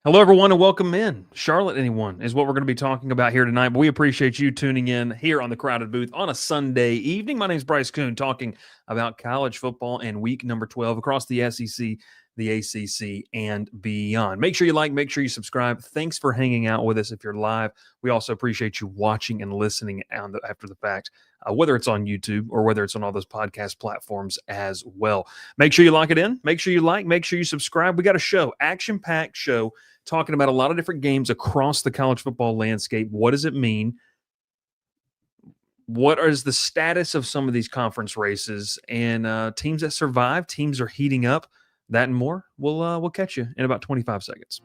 Hello, everyone, and welcome in. Charlotte, anyone, is what we're going to be talking about here tonight. But we appreciate you tuning in here on the Crowded Booth on a Sunday evening. My name is Bryce Koon, talking about college football and week number 12 across the SEC, the ACC, and beyond. Make sure you like, make sure you subscribe. Thanks for hanging out with us if you're live. We also appreciate you watching and listening after the fact, whether it's on YouTube or whether it's on all those podcast platforms as well. Make sure you lock it in. Make sure you like, make sure you subscribe. We got a show, action-packed show, talking about a lot of different games across the college football landscape. What does it mean? What is the status of some of these conference races and teams that survive? Teams are heating up. That and more. We'll catch you in about 25 seconds.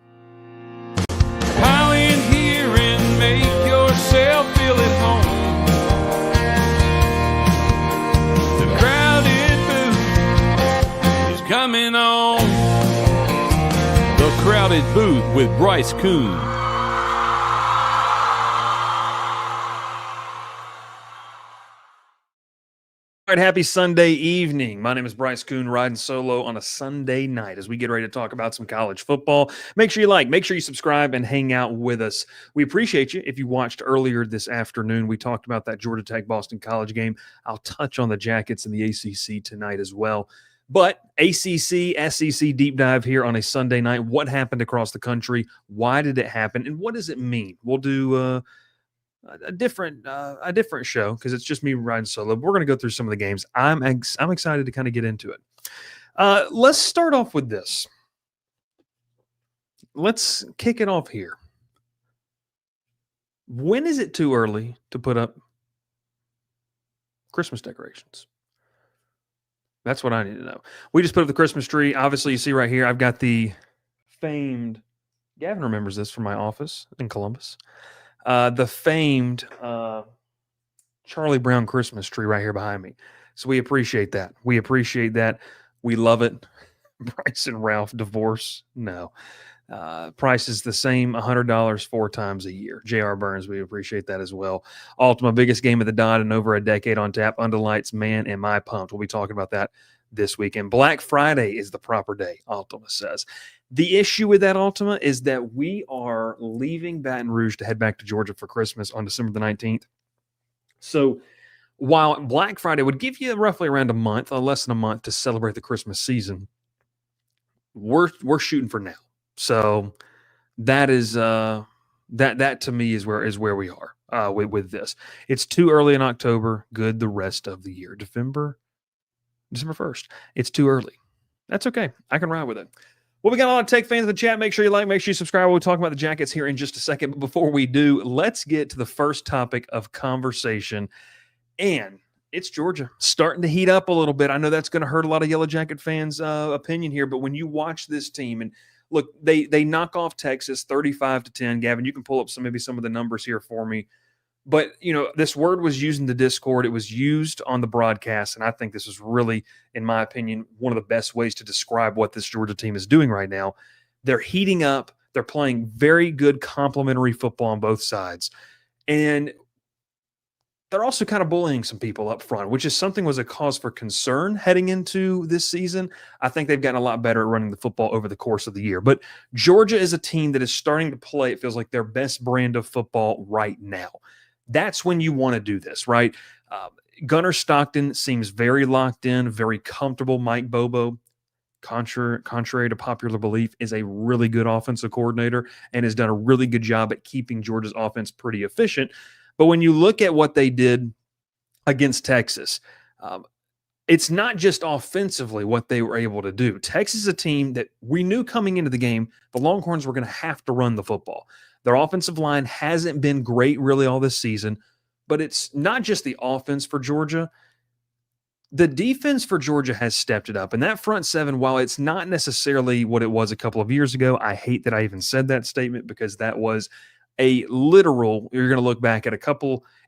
Pile in here and make yourself feel at home. The crowded booth is coming on. The Crowded Booth with Bryce Koon. All right, happy Sunday evening. My name is Bryce Koon, riding solo on a Sunday night as we get ready to talk about some college football. Make sure you like, make sure you subscribe, and hang out with us. We appreciate you. If you watched earlier this afternoon, we talked about that Georgia Tech-Boston College game. I'll touch on the Jackets and the ACC tonight as well. But ACC, SEC deep dive here on a Sunday night. What happened across the country? Why did it happen? And what does it mean? We'll do a different show because it's just me riding solo. We're going to go through some of the games. I'm excited to kind of get into it. Let's start off with this. Let's kick it off here. When is it too early to put up Christmas decorations? That's what I need to know. We just put up the Christmas tree. Obviously, you see right here, I've got the famed, Gavin remembers this from my office in Columbus, the famed Charlie Brown Christmas tree right here behind me. So we appreciate that. We appreciate that. We love it. Bryce and Ralph divorce? No. Price is the same, $100 4 times a year. J.R. Burns, we appreciate that as well. Ultima, biggest game of the dot in over a decade on tap. Under lights, man, am I pumped. We'll be talking about that this weekend. Black Friday is the proper day, Ultima says. The issue with that, Ultima, is that we are leaving Baton Rouge to head back to Georgia for Christmas on December the 19th. So while Black Friday would give you roughly around a month, or less than a month, to celebrate the Christmas season, we're shooting for now. So that is that to me is where we are with this. It's too early in October. Good the rest of the year. December 1st. It's too early. That's okay. I can ride with it. Well, we got a lot of Tech fans in the chat. Make sure you like, make sure you subscribe. We'll talk about the Jackets here in just a second. But before we do, let's get to the first topic of conversation. And it's Georgia starting to heat up a little bit. I know that's going to hurt a lot of Yellow Jacket fans' opinion here. But when you watch this team, and look, they knock off Texas 35-10. Gavin, you can pull up maybe some of the numbers here for me. But, this word was used in the Discord. It was used on the broadcast, and I think this is really, in my opinion, one of the best ways to describe what this Georgia team is doing right now. They're heating up. They're playing very good complementary football on both sides. And they're also kind of bullying some people up front, which is something was a cause for concern heading into this season. I think they've gotten a lot better at running the football over the course of the year. But Georgia is a team that is starting to play, it feels like, their best brand of football right now. That's when you want to do this, right? Gunnar Stockton seems very locked in, very comfortable. Mike Bobo, contrary to popular belief, is a really good offensive coordinator and has done a really good job at keeping Georgia's offense pretty efficient. But when you look at what they did against Texas, it's not just offensively what they were able to do. Texas is a team that we knew coming into the game, the Longhorns were going to have to run the football. Their offensive line hasn't been great really all this season, but it's not just the offense for Georgia. The defense for Georgia has stepped it up. And that front seven, while it's not necessarily what it was a couple of years ago, I hate that I even said that statement because that was a literal, you're going to look back at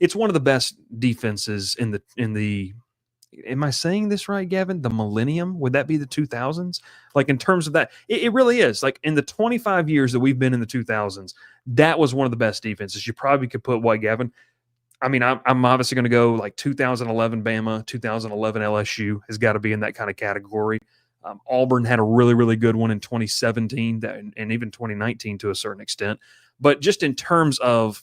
it's one of the best defenses in the am I saying this right, Gavin? The millennium? Would that be the 2000s? Like in terms of that, it really is. Like in the 25 years that we've been in the 2000s, that was one of the best defenses. You probably could put what, Gavin? I mean, I'm obviously going to go like 2011 Bama, 2011 LSU has got to be in that kind of category. Auburn had a really, really good one in 2017 and even 2019 to a certain extent. But just in terms of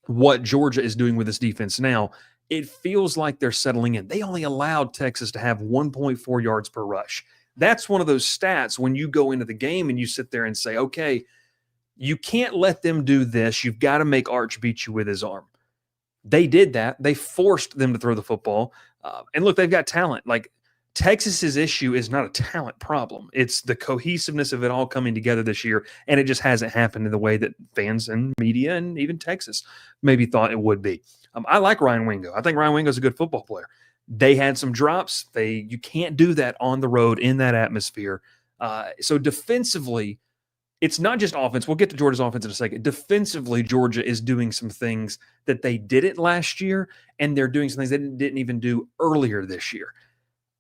what Georgia is doing with this defense now, it feels like they're settling in. They only allowed Texas to have 1.4 yards per rush. That's one of those stats when you go into the game and you sit there and say, okay, you can't let them do this. You've got to make Arch beat you with his arm. They did that. They forced them to throw the football. And look, they've got talent. Like Texas's issue is not a talent problem. It's the cohesiveness of it all coming together this year. And it just hasn't happened in the way that fans and media and even Texas maybe thought it would be. I like Ryan Wingo. I think Ryan Wingo is a good football player. They had some drops. You can't do that on the road in that atmosphere. So defensively, it's not just offense. We'll get to Georgia's offense in a second. Defensively, Georgia is doing some things that they didn't last year, and they're doing some things they didn't even do earlier this year.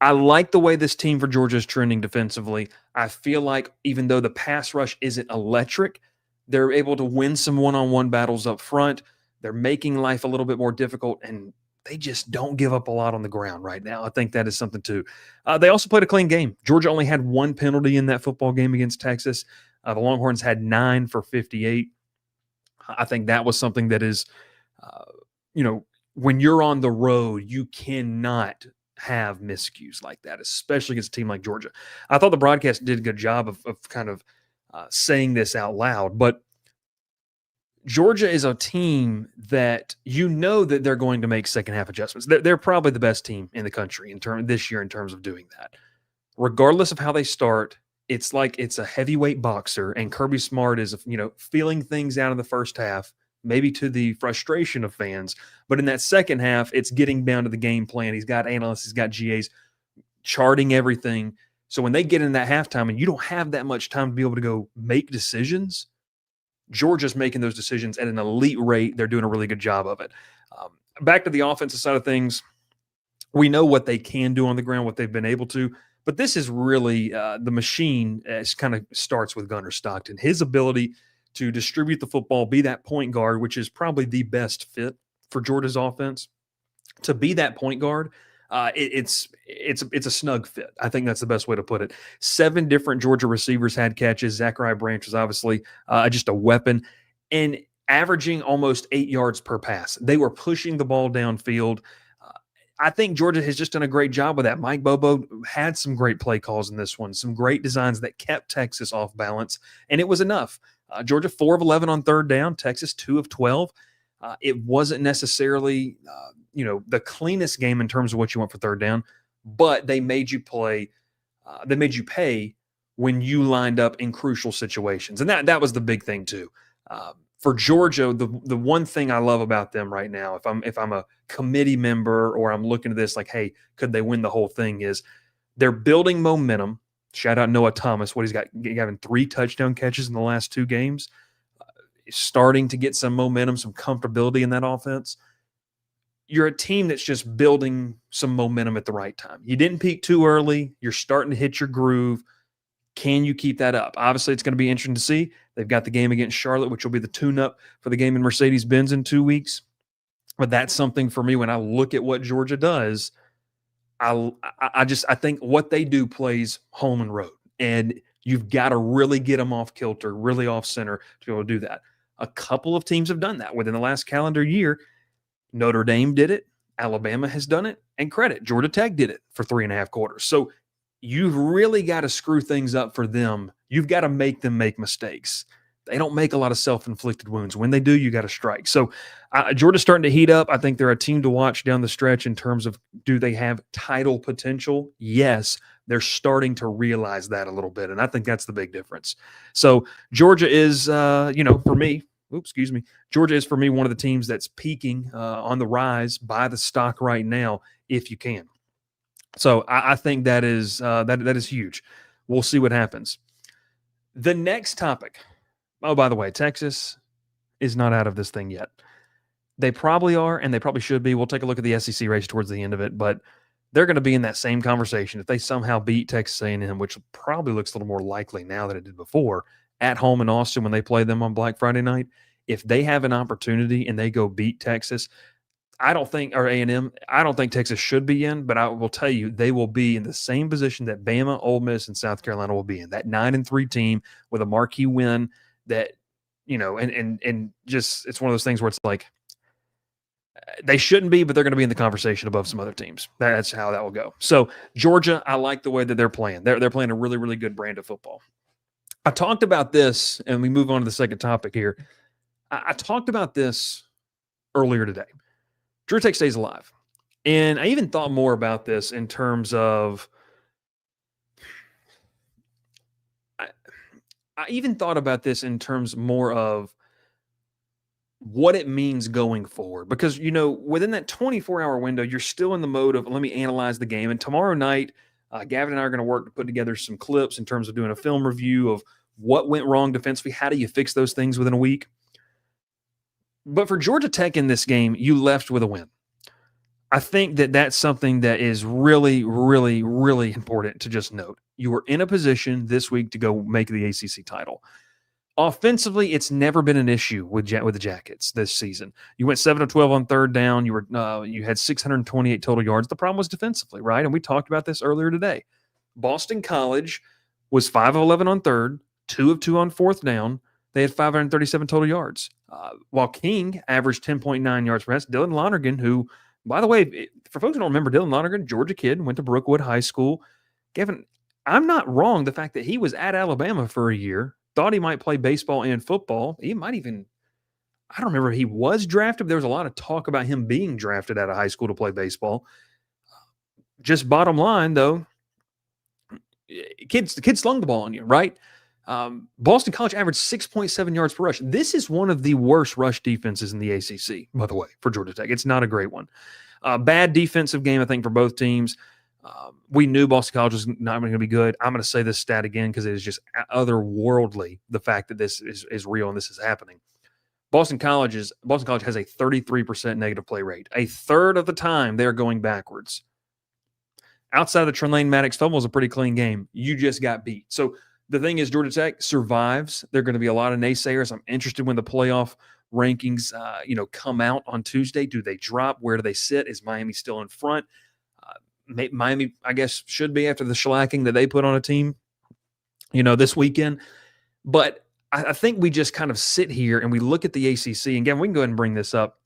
I like the way this team for Georgia is trending defensively. I feel like even though the pass rush isn't electric, they're able to win some one-on-one battles up front. They're making life a little bit more difficult, and they just don't give up a lot on the ground right now. I think that is something too. They also played a clean game. Georgia only had one penalty in that football game against Texas. The Longhorns had 9 for 58. I think that was something that is, when you're on the road, you cannot have miscues like that, especially against a team like Georgia. I thought the broadcast did a good job of kind of saying this out loud, but Georgia is a team that that they're going to make second half adjustments. They're probably the best team in the country this year in terms of doing that. Regardless of how they start, it's like it's a heavyweight boxer, and Kirby Smart is, feeling things out in the first half, maybe to the frustration of fans. But in that second half, it's getting down to the game plan. He's got analysts, he's got GAs charting everything. So when they get in that halftime and you don't have that much time to be able to go make decisions, Georgia's making those decisions at an elite rate. They're doing a really good job of it. Back to the offensive side of things, we know what they can do on the ground, what they've been able to. But this is really the machine kind of starts with Gunnar Stockton. His ability to distribute the football, be that point guard, which is probably the best fit for Georgia's offense. To be that point guard, it's a snug fit. I think that's the best way to put it. 7 different Georgia receivers had catches. Zachariah Branch was obviously just a weapon, and averaging almost 8 yards per pass. They were pushing the ball downfield. I think Georgia has just done a great job with that. Mike Bobo had some great play calls in this one, some great designs that kept Texas off balance, and it was enough. Georgia 4 of 11 on third down, Texas 2 of 12. It wasn't necessarily, the cleanest game in terms of what you want for third down, but they made you play. They made you pay when you lined up in crucial situations, and that was the big thing too. For Georgia, the one thing I love about them right now, if I'm a committee member or I'm looking at this like, hey, could they win the whole thing, is they're building momentum. Shout out Noah Thomas, what he's got, having 3 touchdown catches in the last 2 games. Starting to get some momentum, some comfortability in that offense. You're a team that's just building some momentum at the right time. You didn't peak too early. You're starting to hit your groove. Can you keep that up? Obviously, it's going to be interesting to see. They've got the game against Charlotte, which will be the tune-up for the game in Mercedes-Benz in 2 weeks. But that's something for me when I look at what Georgia does. I think what they do plays home and road. And you've got to really get them off kilter, really off center to be able to do that. A couple of teams have done that within the last calendar year. Notre Dame did it. Alabama has done it. And credit, Georgia Tech did it for 3.5 quarters. So you've really got to screw things up for them. You've got to make them make mistakes. They don't make a lot of self-inflicted wounds. When they do, you got to strike. So Georgia's starting to heat up. I think they're a team to watch down the stretch in terms of, do they have title potential? Yes, they're starting to realize that a little bit, and I think that's the big difference. So Georgia is, for me, Georgia is for me one of the teams that's peaking on the rise. Buy the stock right now if you can. So I think that is that is huge. We'll see what happens. The next topic. Oh, by the way, Texas is not out of this thing yet. They probably are, and they probably should be. We'll take a look at the SEC race towards the end of it, but they're going to be in that same conversation if they somehow beat Texas A&M, which probably looks a little more likely now than it did before, at home in Austin when they play them on Black Friday night. If they have an opportunity and they go beat Texas, I don't think, or A&M, I don't think Texas should be in, but I will tell you, they will be in the same position that Bama, Ole Miss, and South Carolina will be in. That 9-3 team with a marquee win that, and just it's one of those things where it's like they shouldn't be, but they're going to be in the conversation above some other teams. That's how that will go. So Georgia, I like the way that they're playing. They're playing a really, really good brand of football. I talked about this, and we move on to the second topic here. I talked about this earlier today. Georgia Tech stays alive. And I even thought more about this in terms of I even thought about this in terms more of what it means going forward. Because, within that 24-hour window, you're still in the mode of, let me analyze the game. And tomorrow night, Gavin and I are going to work to put together some clips in terms of doing a film review of what went wrong defensively. How do you fix those things within a week? But for Georgia Tech in this game, you left with a win. I think that that's something that is really, really, really important to just note. You were in a position this week to go make the ACC title. Offensively, it's never been an issue with the Jackets this season. You went 7 of 12 on third down. You had 628 total yards. The problem was defensively, right? And we talked about this earlier today. Boston College was 5 of 11 on third, 2 of 2 on fourth down. They had 537 total yards. While King averaged 10.9 yards per pass. Dylan Lonergan, who, by the way, for folks who don't remember, Dylan Lonergan, Georgia kid, went to Brookwood High School. Gavin, I'm not wrong the fact that he was at Alabama for a year, thought he might play baseball and football. He might even, I don't remember if he was drafted, but there was a lot of talk about him being drafted out of high school to play baseball. Just bottom line, though, the kid slung the ball on you, right? Boston College averaged 6.7 yards per rush. This is one of the worst rush defenses in the ACC, by the way, for Georgia Tech. It's not a great one. Bad defensive game, I think, for both teams. We knew Boston College was not going to be good. I'm going to say this stat again because it is just otherworldly, the fact that this is real and this is happening. Boston College has a 33% negative play rate. A third of the time, they're going backwards. Outside of the Trelane Maddox fumble was a pretty clean game. You just got beat. So the thing is, Georgia Tech survives. There are going to be a lot of naysayers. I'm interested when the playoff rankings, come out on Tuesday. Do they drop? Where do they sit? Is Miami still in front? Miami, I guess, should be after the shellacking that they put on a team, this weekend. But I think we just kind of sit here and we look at the ACC. And again, we can go ahead and bring this up,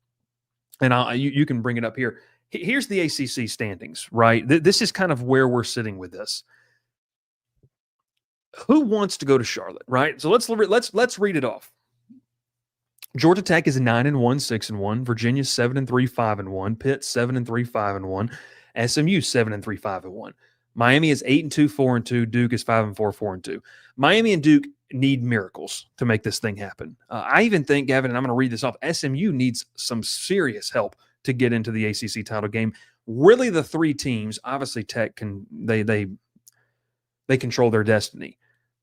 and you can bring it up here. Here's the ACC standings, right? This is kind of where we're sitting with this. Who wants to go to Charlotte, right? So let's read it off. Georgia Tech is 9-1, 6-1. Virginia 7-3, 5-1. Pitt 7-3, 5-1. SMU 7-3, 5-1. Miami is 8-2, 4-2. Duke is 5-4, 4-2. Miami and Duke need miracles to make this thing happen. I even think, Gavin, and I'm going to read this off, SMU needs some serious help to get into the ACC title game. Really, the three teams, obviously Tech they control their destiny.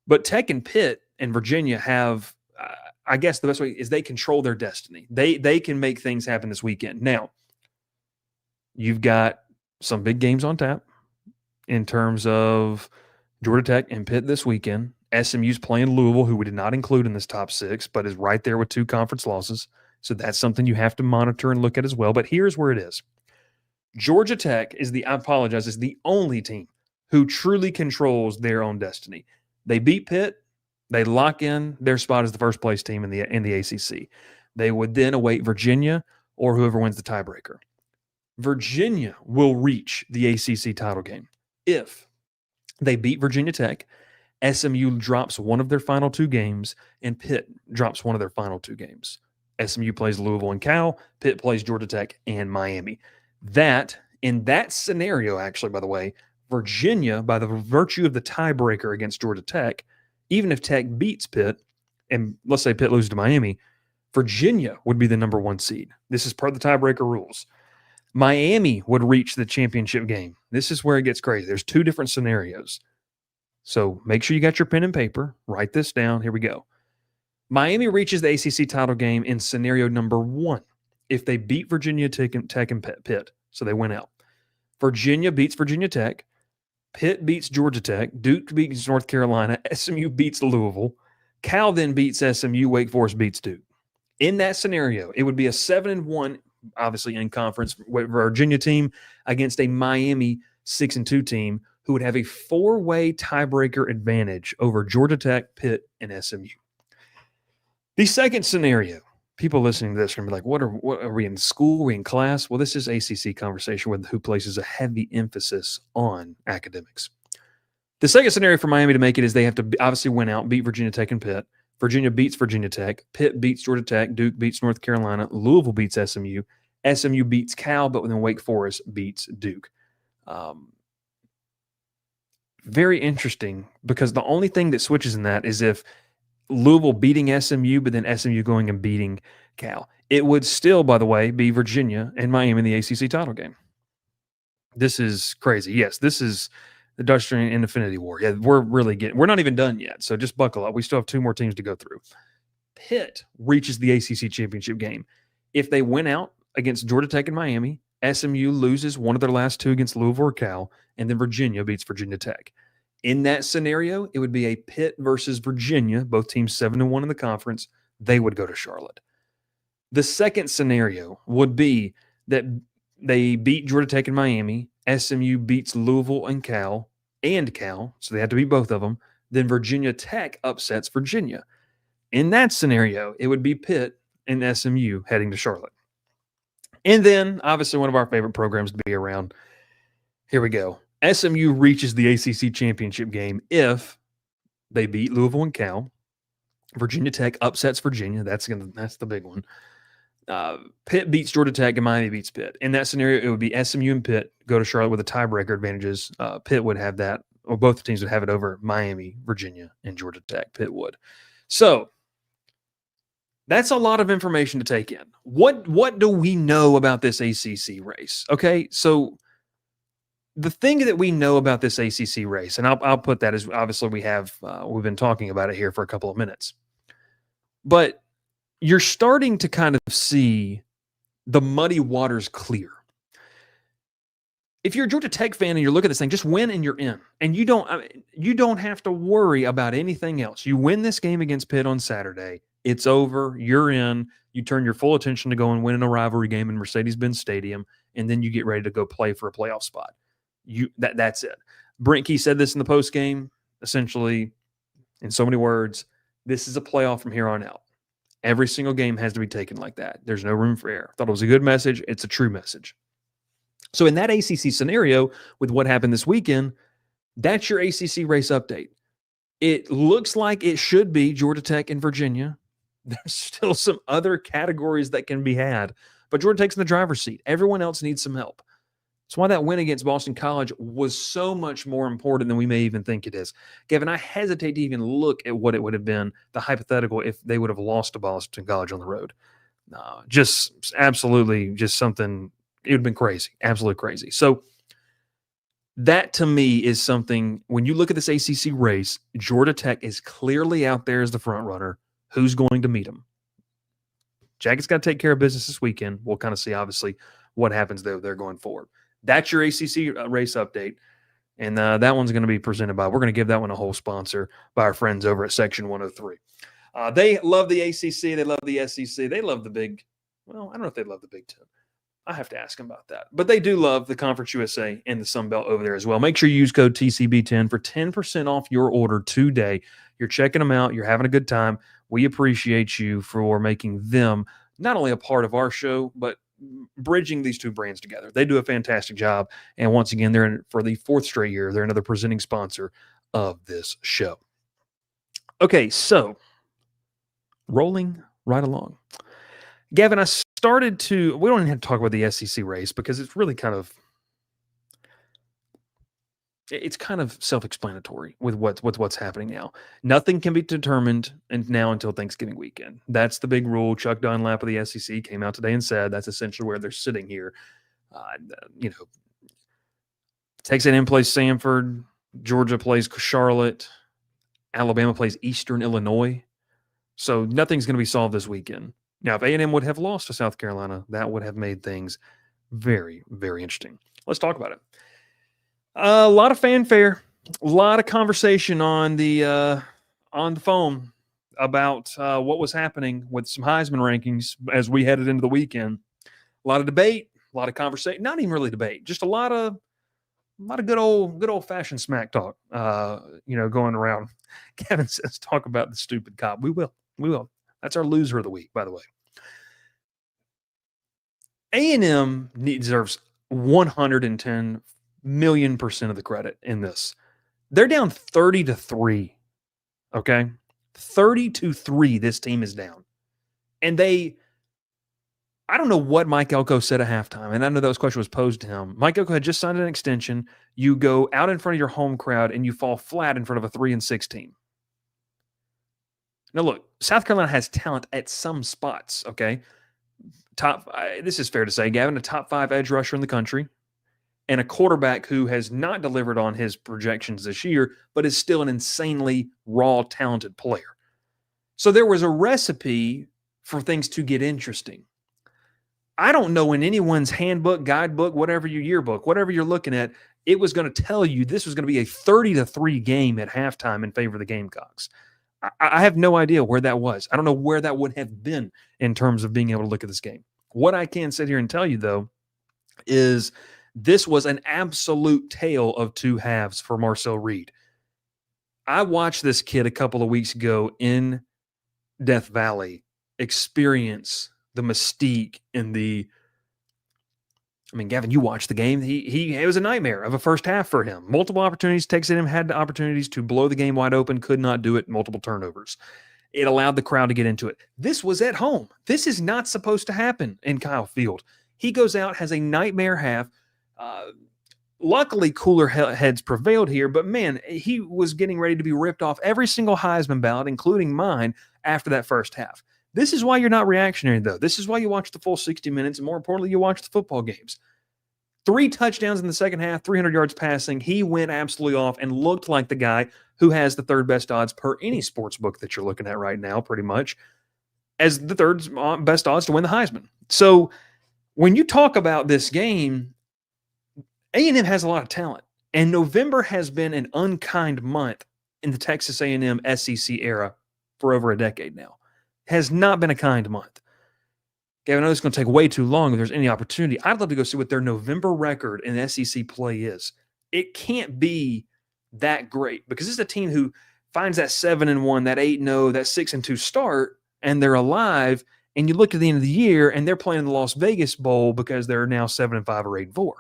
But Tech and Pitt and Virginia have, I guess the best way is they control their destiny. They can make things happen this weekend. Now, you've got some big games on tap in terms of Georgia Tech and Pitt this weekend. SMU's playing Louisville, who we did not include in this top 6, but is right there with 2 conference losses. So that's something you have to monitor and look at as well. But here's where it is. Georgia Tech is the only team who truly controls their own destiny. They beat Pitt. They lock in their spot as the first place team in the ACC. They would then await Virginia or whoever wins the tiebreaker. Virginia will reach the ACC title game if they beat Virginia Tech, SMU drops one of their final 2 games, and Pitt drops one of their final 2 games. SMU plays Louisville and Cal. Pitt plays Georgia Tech and Miami. In that scenario, actually, by the way, Virginia, by the virtue of the tiebreaker against Georgia Tech, even if Tech beats Pitt, and let's say Pitt loses to Miami, Virginia would be the number 1 seed. This is part of the tiebreaker rules. Miami would reach the championship game. This is where it gets crazy. There's 2 different scenarios. So make sure you got your pen and paper. Write this down. Here we go. Miami reaches the ACC title game in scenario number 1 if they beat Virginia Tech and Pitt, so they win out. Virginia beats Virginia Tech. Pitt beats Georgia Tech. Duke beats North Carolina. SMU beats Louisville. Cal then beats SMU. Wake Forest beats Duke. In that scenario, it would be a 7-1 obviously in conference Virginia team against a Miami 6-2 team who would have a 4-way tiebreaker advantage over Georgia Tech, Pitt, and SMU. The second scenario, people listening to this are going to be like, what are we in school? Are we in class? Well, this is ACC conversation who places a heavy emphasis on academics. The second scenario for Miami to make it is they have to obviously win out, beat Virginia Tech and Pitt. Virginia beats Virginia Tech. Pitt beats Georgia Tech. Duke beats North Carolina. Louisville beats SMU. SMU beats Cal, but then Wake Forest beats Duke. Very interesting, because the only thing that switches in that is if Louisville beating SMU, but then SMU going and beating Cal. It would still, by the way, be Virginia and Miami in the ACC title game. This is crazy. Yes, this is the Dutch and Infinity War. Yeah, we're not even done yet, so just buckle up. We still have 2 more teams to go through. Pitt reaches the ACC championship game. If they win out against Georgia Tech and Miami, SMU loses one of their last 2 against Louisville or Cal, and then Virginia beats Virginia Tech. In that scenario, it would be a Pitt versus Virginia, both teams 7-1 in the conference. They would go to Charlotte. The second scenario would be that they beat Georgia Tech and Miami. SMU beats Louisville and Cal, so they have to beat both of them. Then Virginia Tech upsets Virginia. In that scenario, it would be Pitt and SMU heading to Charlotte. And then, obviously, one of our favorite programs to be around. Here we go. SMU reaches the ACC championship game if they beat Louisville and Cal. Virginia Tech upsets Virginia. That's the big one. Pitt beats Georgia Tech and Miami beats Pitt. In that scenario, it would be SMU and Pitt go to Charlotte with the tiebreaker advantages. Pitt would have that, or both teams would have it over Miami, Virginia, and Georgia Tech. Pitt would. So that's a lot of information to take in. What do we know about this ACC race? Okay, so the thing that we know about this ACC race, and I'll put that as obviously we've been talking about it here for a couple of minutes, but you're starting to kind of see the muddy waters clear. If you're a Georgia Tech fan and you're looking at this thing, just win and you're in, and you don't have to worry about anything else. You win this game against Pitt on Saturday, it's over. You're in. You turn your full attention to go and win a rivalry game in Mercedes-Benz Stadium, and then you get ready to go play for a playoff spot. That's it. Brent Key said this in the post game, essentially, in so many words. This is a playoff from here on out. Every single game has to be taken like that. There's no room for error. Thought it was a good message. It's a true message. So in that ACC scenario, with what happened this weekend, that's your ACC race update. It looks like it should be Georgia Tech and Virginia. There's still some other categories that can be had, but Georgia Tech's in the driver's seat. Everyone else needs some help. That's why that win against Boston College was so much more important than we may even think it is. Kevin, I hesitate to even look at what it would have been, the hypothetical, if they would have lost to Boston College on the road. Just absolutely just something, it would have been crazy, absolutely crazy. So that to me is something, when you look at this ACC race, Georgia Tech is clearly out there as the front runner. Who's going to meet them? Jackets got to take care of business this weekend. We'll kind of see, obviously, what happens there going forward. That's your ACC race update. And that one's going to be presented by, we're going to give that one a whole sponsor by our friends over at Section 103. They love the ACC. They love the SEC. They love the Big, well, I don't know if they love the Big Ten. I have to ask them about that. But they do love the Conference USA and the Sun Belt over there as well. Make sure you use code TCB10 for 10% off your order today. You're checking them out. You're having a good time. We appreciate you for making them not only a part of our show, but bridging these two brands together. They do a fantastic job. And once again, they're in for the 4th straight year. They're another presenting sponsor of this show. Okay, so rolling right along. Gavin, we don't even have to talk about the SEC race because it's really kind of self-explanatory with what's happening now. Nothing can be determined now until Thanksgiving weekend. That's the big rule. Chuck Dunlap of the SEC came out today and said that's essentially where they're sitting here. Texas A&M plays Samford, Georgia plays Charlotte, Alabama plays Eastern Illinois. So nothing's going to be solved this weekend. Now, if A&M would have lost to South Carolina, that would have made things very, very interesting. Let's talk about it. A lot of fanfare, a lot of conversation on the phone about what was happening with some Heisman rankings as we headed into the weekend. A lot of debate, a lot of conversation. Not even really debate, just a lot of good old fashioned smack talk. Going around. Kevin says, "Talk about the stupid cop." We will. That's our loser of the week, by the way. A&M deserves 110 million% of the credit in this. They're down 30-3. Okay, 30-3. This team is down, and I don't know what Mike Elko said at halftime, and I know that question was posed to him. Mike Elko had just signed an extension. You go out in front of your home crowd, and you fall flat in front of a 3-6 team. Now, look, South Carolina has talent at some spots, okay? This is fair to say, Gavin, a top 5 edge rusher in the country, and a quarterback who has not delivered on his projections this year, but is still an insanely raw, talented player. So there was a recipe for things to get interesting. I don't know in anyone's handbook, guidebook, whatever your yearbook, whatever you're looking at, it was going to tell you this was going to be a 30-3 game at halftime in favor of the Gamecocks. I have no idea where that was. I don't know where that would have been in terms of being able to look at this game. What I can sit here and tell you, though, is this was an absolute tale of two halves for Marcel Reed. I watched this kid a couple of weeks ago in Death Valley experience the mystique and Gavin, you watched the game. It was a nightmare of a first half for him. Multiple opportunities. Texas A&M had the opportunities to blow the game wide open, could not do it. Multiple turnovers. It allowed the crowd to get into it. This was at home. This is not supposed to happen in Kyle Field. He goes out, has a nightmare half. Luckily, cooler heads prevailed here, but man, he was getting ready to be ripped off every single Heisman ballot, including mine, after that first half. This is why you're not reactionary, though. This is why you watch the full 60 minutes, and more importantly, you watch the football games. 3 touchdowns in the second half, 300 yards passing. He went absolutely off and looked like the guy who has the third best odds per any sports book that you're looking at right now, pretty much, as the third best odds to win the Heisman. So when you talk about this game, A&M has a lot of talent, and November has been an unkind month in the Texas A&M SEC era for over a decade now. Has not been a kind month. Gavin, I know it's going to take way too long if there's any opportunity. I'd love to go see what their November record in SEC play is. It can't be that great because this is a team who finds that 7-1, that 8-0, that 6-2 start, and they're alive. And you look at the end of the year, and they're playing the Las Vegas Bowl because they're now 7-5 or 8-4.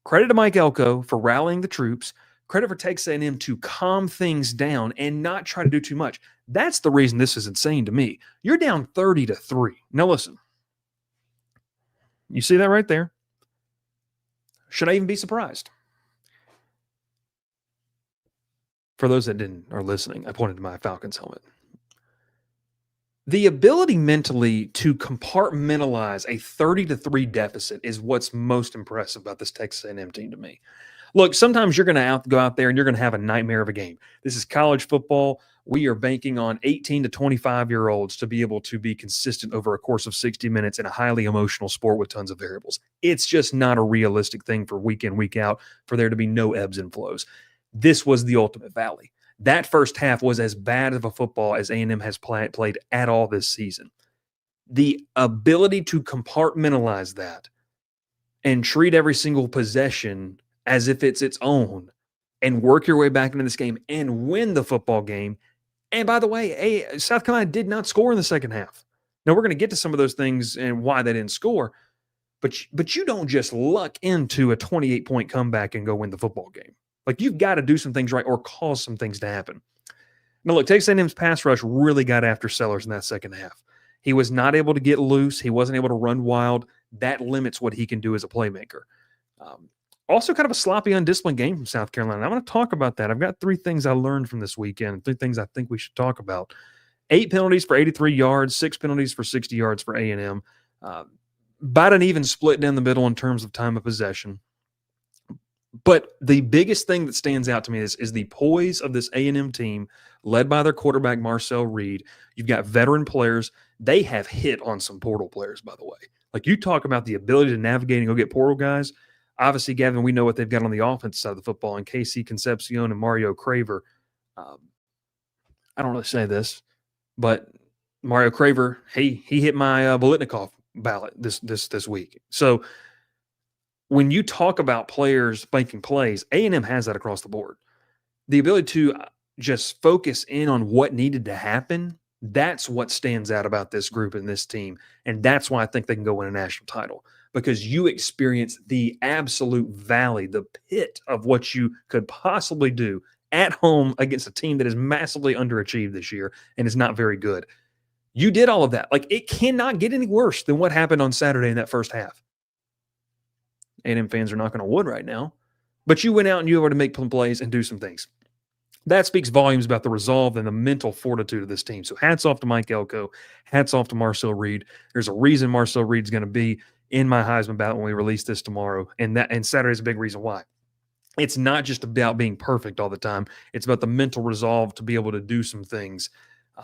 Credit to Mike Elko for rallying the troops. Credit for Texas A&M to calm things down and not try to do too much. That's the reason this is insane to me. You're down 30-3. Now listen. You see that right there? Should I even be surprised? For those that are listening, I pointed to my Falcons helmet. The ability mentally to compartmentalize a 30-3 deficit is what's most impressive about this Texas A&M team to me. Look, sometimes you're going to go out there and you're going to have a nightmare of a game. This is college football. We are banking on 18 to 25-year-olds to be able to be consistent over a course of 60 minutes in a highly emotional sport with tons of variables. It's just not a realistic thing for week in, week out for there to be no ebbs and flows. This was the ultimate valley. That first half was as bad of a football as A&M has played at all this season. The ability to compartmentalize that and treat every single possession as if it's its own and work your way back into this game and win the football game. And by the way, South Carolina did not score in the second half. Now, we're going to get to some of those things and why they didn't score, but you don't just luck into a 28-point comeback and go win the football game. Like, you've got to do some things right or cause some things to happen. Now, look, Texas A&M's pass rush really got after Sellers in that second half. He was not able to get loose. He wasn't able to run wild. That limits what he can do as a playmaker. Also kind of a sloppy, undisciplined game from South Carolina. I'm going to talk about that. I've got 3 things I learned from this weekend, 3 things I think we should talk about. 8 penalties for 83 yards, 6 penalties for 60 yards for A&M. About an even split down the middle in terms of time of possession. But the biggest thing that stands out to me is the poise of this A&M team led by their quarterback, Marcel Reed. You've got veteran players. They have hit on some portal players, by the way. Like, you talk about the ability to navigate and go get portal guys. Obviously, Gavin, we know what they've got on the offensive side of the football, and Casey Concepcion and Mario Craver. I don't really say this, but Mario Craver, he hit my Bolitnikoff ballot this week. So when you talk about players making plays, A&M has that across the board. The ability to just focus in on what needed to happen, that's what stands out about this group and this team. And that's why I think they can go win a national title, because you experience the absolute valley, the pit of what you could possibly do at home against a team that is massively underachieved this year and is not very good. You did all of that. Like, it cannot get any worse than what happened on Saturday in that first half. A&M fans are knocking on wood right now, but you went out and you were able to make some plays and do some things. That speaks volumes about the resolve and the mental fortitude of this team. So hats off to Mike Elko. Hats off to Marcel Reed. There's a reason Marcel Reed's going to be in my Heisman ballot when we release this tomorrow. And Saturday's a big reason why. It's not just about being perfect all the time. It's about the mental resolve to be able to do some things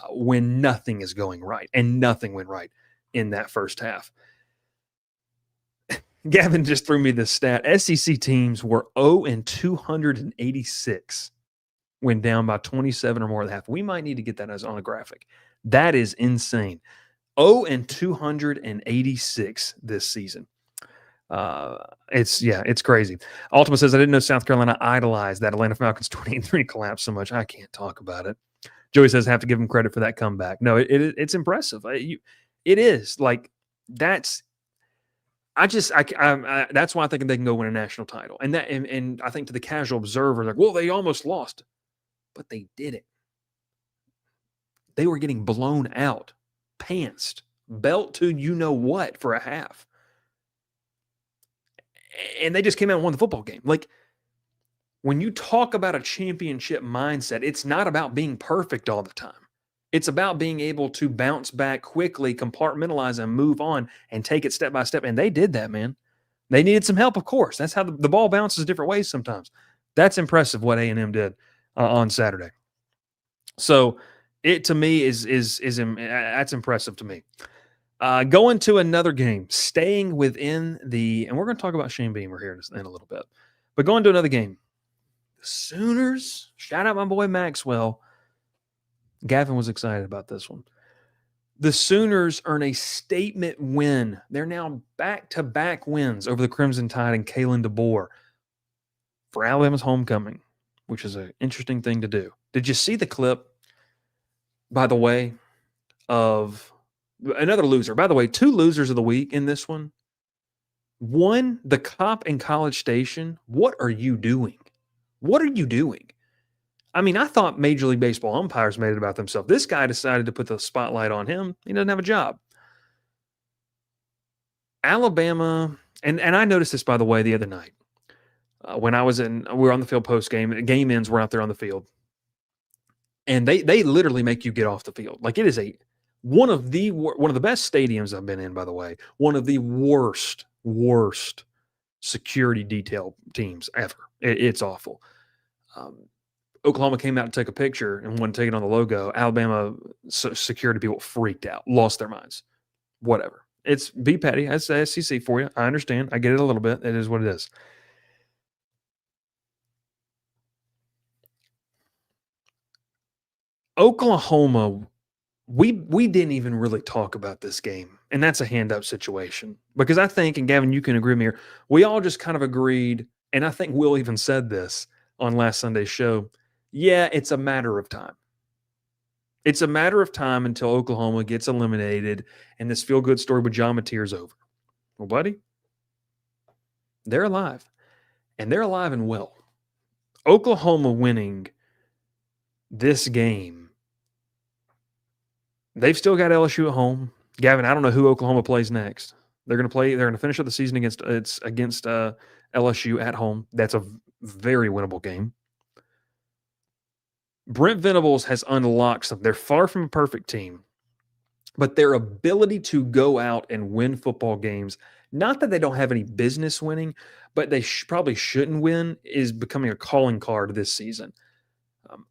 when nothing is going right. And nothing went right in that first half. Gavin just threw me this stat. SEC teams were 0-286 when down by 27 or more at the half. We might need to get that as on a graphic. That is insane. 0-286 this season. It's crazy. Ultima says, I didn't know South Carolina idolized that Atlanta Falcons 28-3 collapse so much. I can't talk about it. Joey says, have to give him credit for that comeback. No, it's impressive. It is. Like, that's why I think they can go win a national title. And I think to the casual observer, like, well, they almost lost, but they did it. They were getting blown out, pantsed, belt to you know what for a half. And they just came out and won the football game. Like, when you talk about a championship mindset, it's not about being perfect all the time. It's about being able to bounce back quickly, compartmentalize, and move on and take it step by step. And they did that, man. They needed some help, of course. That's how the ball bounces different ways sometimes. That's impressive what A&M did on Saturday. So it, to me, that's impressive to me. Going to another game, staying within and we're going to talk about Shane Beamer here in a little bit, but going to another game. The Sooners, shout out my boy Maxwell. Gavin was excited about this one. The Sooners earn a statement win. They're now back-to-back wins over the Crimson Tide and Kalen DeBoer for Alabama's homecoming, which is an interesting thing to do. Did you see the clip, by the way, of another loser? By the way, 2 losers of the week in this one. One, the cop in College Station. What are you doing? What are you doing? I mean, I thought Major League Baseball umpires made it about themselves. This guy decided to put the spotlight on him. He doesn't have a job. Alabama, and I noticed this, by the way, the other night. When we were on the field post-game. Game ends, we're out there on the field. And they literally make you get off the field. Like, it is one of the best stadiums I've been in, by the way. One of the worst security detail teams ever. It's awful. Oklahoma came out to take a picture and wanted to take it on the logo. Alabama security people freaked out, lost their minds. Whatever. It's be petty. That's the SEC for you. I understand. I get it a little bit. It is what it is. Oklahoma, we didn't even really talk about this game, and that's a hand-up situation. Because I think, and Gavin, you can agree with me here, we all just kind of agreed, and I think Will even said this on last Sunday's show, yeah, it's a matter of time. It's a matter of time until Oklahoma gets eliminated and this feel-good story with John Mateer's over. Well, buddy, they're alive, and they're alive and well. Oklahoma winning this game, they've still got LSU at home. Gavin, I don't know who Oklahoma plays next. They're going to finish up the season against LSU at home. That's a very winnable game. Brent Venables has unlocked something. They're far from a perfect team, but their ability to go out and win football games, not that they don't have any business winning, but they probably shouldn't win, is becoming a calling card this season.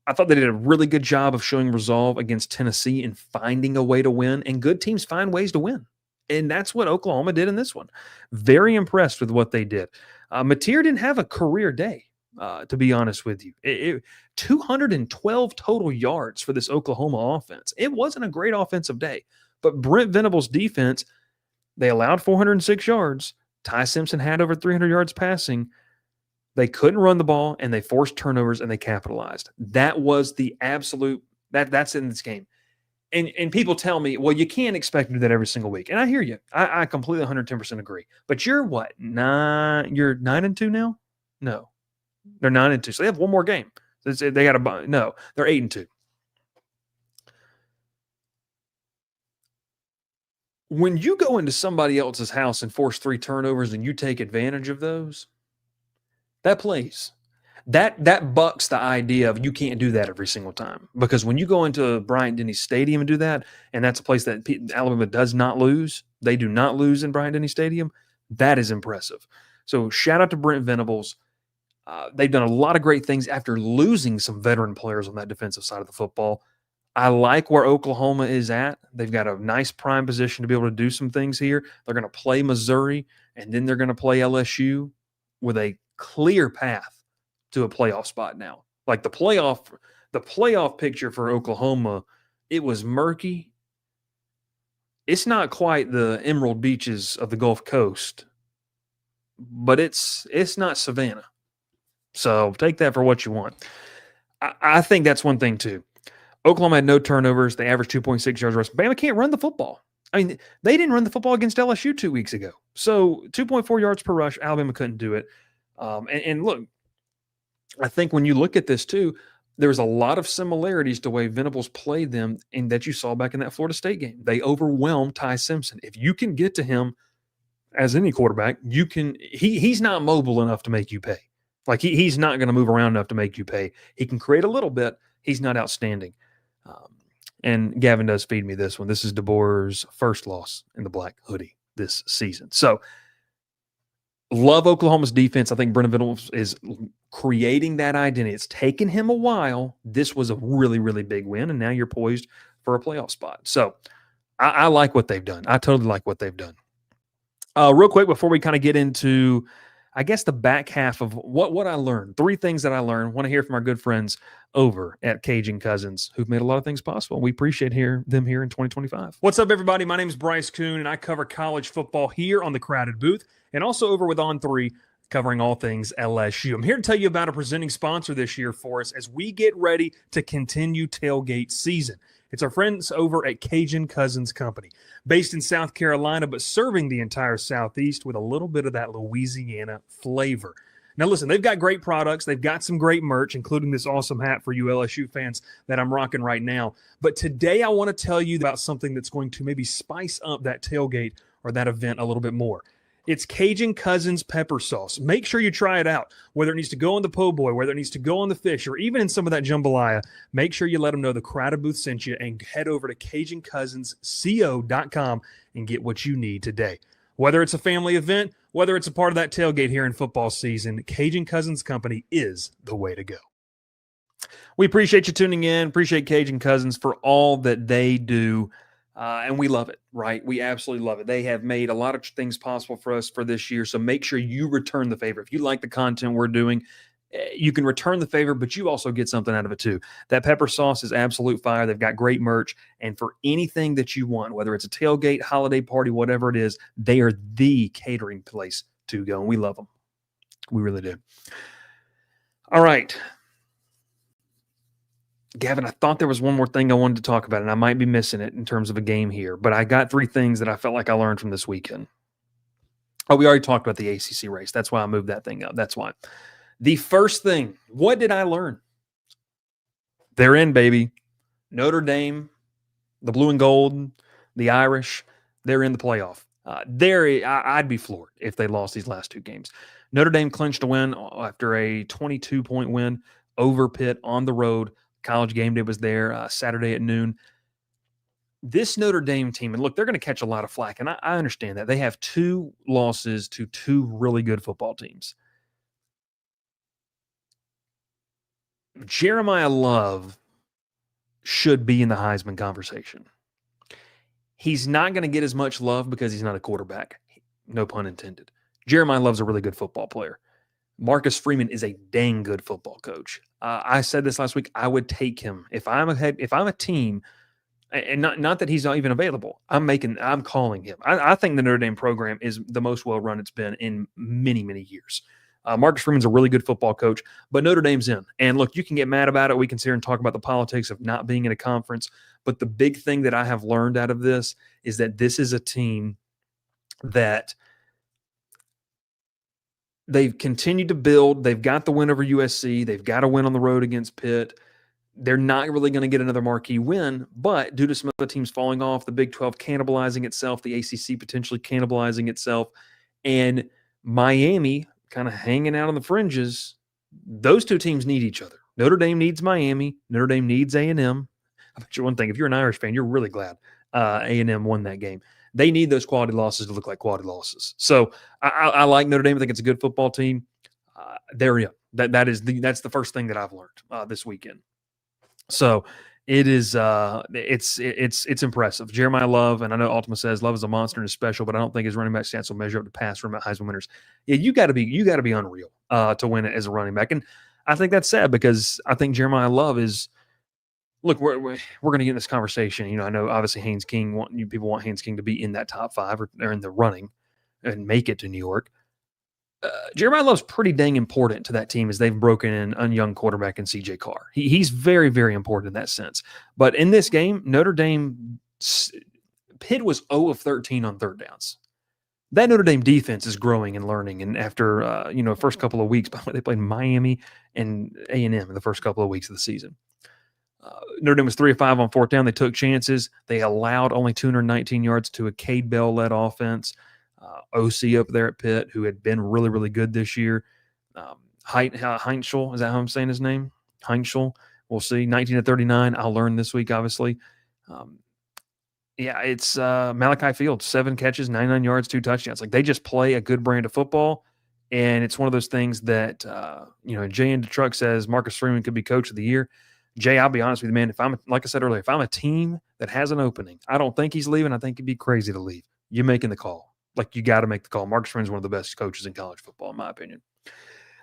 I thought they did a really good job of showing resolve against Tennessee and finding a way to win, and good teams find ways to win. And that's what Oklahoma did in this one. Very impressed with what they did. Mateer didn't have a career day, to be honest with you. 212 total yards for this Oklahoma offense. It wasn't a great offensive day, but Brent Venables' defense, They allowed 406 yards. Ty Simpson had over 300 yards passing. They couldn't run the ball, and they forced turnovers, and they capitalized. That was the absolute that's in this game. And people tell me, well, you can't expect to do that every single week. And I hear you. I completely 110% agree. But you're what? You're 9-2 now? No. They're 9-2. So they have one more game. They got to no, they're 8-2. When you go into somebody else's house and force 3 turnovers and you take advantage of those, that plays. That bucks the idea of you can't do that every single time. Because when you go into Bryant-Denny Stadium and do that, and that's a place that Alabama does not lose, they do not lose in Bryant-Denny Stadium, that is impressive. So shout out to Brent Venables. They've done a lot of great things after losing some veteran players on that defensive side of the football. I like where Oklahoma is at. They've got a nice prime position to be able to do some things here. They're going to play Missouri, and then they're going to play LSU with a clear path to a playoff spot now. Like the playoff picture for Oklahoma, it was murky. It's not quite the emerald beaches of the Gulf Coast, but it's not Savannah. So take that for what you want. I think that's one thing too. Oklahoma had no turnovers. They averaged 2.6 yards rush. Bama can't run the football. I mean, they didn't run the football against LSU 2 weeks ago. So 2.4 yards per rush, Alabama couldn't do it. And look, I think when you look at this too, there's a lot of similarities to the way Venables played them and that you saw back in that Florida State game. They overwhelmed Ty Simpson. If you can get to him as any quarterback, you can. He's not mobile enough to make you pay. Like he's not going to move around enough to make you pay. He can create a little bit. He's not outstanding. And Gavin does feed me this one. This is DeBoer's first loss in the black hoodie this season. So love Oklahoma's defense. I think Brennan Venables is creating that identity. It's taken him a while. This was a really, really big win, and now you're poised for a playoff spot. So I like what they've done. I totally like what they've done. Real quick, before we kind of get into, I guess, the back half of what I learned, 3 things that I learned. Want to hear from our good friends over at Cajun Cousins who've made a lot of things possible. We appreciate them here in 2025. What's up, everybody? My name is Bryce Koon, and I cover college football here on the Crowded Booth and also over with On 3, covering all things LSU. I'm here to tell you about a presenting sponsor this year for us as we get ready to continue tailgate season. It's our friends over at Cajun Cousins Company, based in South Carolina, but serving the entire Southeast with a little bit of that Louisiana flavor. Now, listen, they've got great products. They've got some great merch, including this awesome hat for you LSU fans that I'm rocking right now. But today I want to tell you about something that's going to maybe spice up that tailgate or that event a little bit more. It's Cajun Cousins pepper sauce. Make sure you try it out. Whether it needs to go on the po' boy, whether it needs to go on the fish, or even in some of that jambalaya, make sure you let them know the Crowded Booth sent you and head over to CajunCousins.co.com and get what you need today. Whether it's a family event, whether it's a part of that tailgate here in football season, Cajun Cousins Company is the way to go. We appreciate you tuning in. Appreciate Cajun Cousins for all that they do. And we love it, right? We absolutely love it. They have made a lot of things possible for us for this year. So make sure you return the favor. If you like the content we're doing, you can return the favor, but you also get something out of it too. That pepper sauce is absolute fire. They've got great merch. And for anything that you want, whether it's a tailgate, holiday party, whatever it is, they are the catering place to go. And we love them. We really do. All right. Gavin, I thought there was one more thing I wanted to talk about, and I might be missing it in terms of a game here, but I got 3 things that I felt like I learned from this weekend. Oh, we already talked about the ACC race. That's why I moved that thing up. That's why. The first thing, what did I learn? They're in, baby. Notre Dame, the blue and gold, the Irish, they're in the playoff. I'd be floored if they lost these last 2 games. Notre Dame clinched a win after a 22-point win over Pitt on the road. College Game Day was there Saturday at noon. This Notre Dame team, and look, they're going to catch a lot of flack, and I understand that. They have 2 losses to 2 really good football teams. Jeremiah Love should be in the Heisman conversation. He's not going to get as much love because he's not a quarterback. No pun intended. Jeremiah Love's a really good football player. Marcus Freeman is a dang good football coach. I said this last week. I would take him if I'm a team. And not that he's not even available. I'm calling him. I think the Notre Dame program is the most well-run it's been in many, many years. Marcus Freeman's a really good football coach, but Notre Dame's in. And look, you can get mad about it. We can sit here and talk about the politics of not being in a conference. But the big thing that I have learned out of this is that this is a team that they've continued to build. They've got the win over USC. They've got a win on the road against Pitt. They're not really going to get another marquee win, but due to some other teams falling off, the Big 12 cannibalizing itself, the ACC potentially cannibalizing itself, and Miami kind of hanging out on the fringes, those two teams need each other. Notre Dame needs Miami. Notre Dame needs A&M. I bet you one thing, if you're an Irish fan, you're really glad A&M won that game. They need those quality losses to look like quality losses. So I like Notre Dame. I think it's a good football team. They're in. That's the first thing that I've learned this weekend. So it is it's impressive. Jeremiah Love, and I know Ultima says Love is a monster and is special, but I don't think his running back stats will measure up to pass from Heisman winners. Yeah, you got to be unreal to win it as a running back, and I think that's sad because I think Jeremiah Love is. Look, we're going to get in this conversation. You know, I know obviously Haynes King people want Haynes King to be in that top 5 or in the running and make it to New York. Jeremiah Love's pretty dang important to that team as they've broken in a young quarterback in C.J. Carr. He's very, very important in that sense. But in this game, Notre Dame, Pitt was 0 of 13 on third downs. That Notre Dame defense is growing and learning. And after, first couple of weeks, by the way, they played Miami and A&M in the first couple of weeks of the season. Notre Dame was 3 of 5 on fourth down. They took chances. They allowed only 219 yards to a Cade Bell-led offense. OC up there at Pitt, who had been really, really good this year. Heinschel, is that how I'm saying his name? Heinschel. We'll see. 19 to 39. I'll learn this week, obviously. It's Malachi Fields, 7 catches, 99 yards, 2 touchdowns. Like, they just play a good brand of football, and it's one of those things that, Jay and Truck says Marcus Freeman could be coach of the year. Jay, I'll be honest with you, man. Like I said earlier, if I'm a team that has an opening, I don't think he's leaving. I think he'd be crazy to leave. You're making the call. Like, you got to make the call. Marcus Freeman's one of the best coaches in college football, in my opinion.